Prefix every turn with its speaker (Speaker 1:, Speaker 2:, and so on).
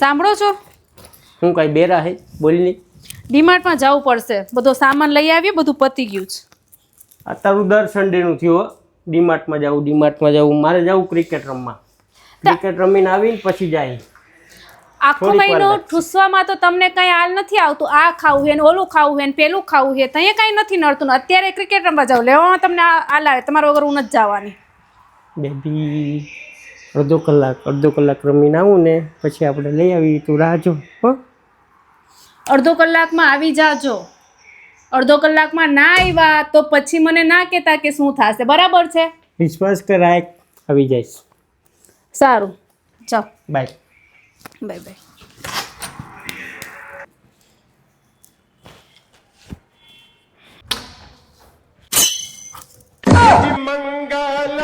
Speaker 1: સાંભળો છો?
Speaker 2: હું કઈ બેરા હે બોલી નહીં.
Speaker 1: ડીમાર્ટમાં જવું પડશે, બધો સામાન લઈ આવીએ, બધું પતી ગયું છે.
Speaker 2: આ તારું દર સન્ડેનું થયું હો. ડીમાર્ટમાં જવું મારે જવું ક્રિકેટ રમવા. ક્રિકેટ રમીને આવીને પછી જાય.
Speaker 1: આખો મહિનો ઠૂસવામાં તો તમને કઈ હાલ નથી આવતું. આ ખાવું હે ને ઓલું ખાવું હે ને પેલું ખાવું હે, ત્યાં કઈ નથી નડતું ને અત્યારે ક્રિકેટ રમવા જાવ, લેવામાં તમને હાલ આવે, તમારા વગર હું નથી જવાની.
Speaker 2: બેબી અડધો કલાક રમીને આવું ને પછી આપણે લઈ આવી. તું રાહ જો હો.
Speaker 1: અડધો કલાકમાં આવી જાજો. અડધો કલાકમાં ના આવ્યા તો પછી મને ના કહેતા કે શું થશે. બરાબર છે?
Speaker 2: વિશ્વાસ કર, આવી જઈશ.
Speaker 1: સારું, ચાલ
Speaker 2: બાય.
Speaker 1: Bye bye.
Speaker 3: મંગલ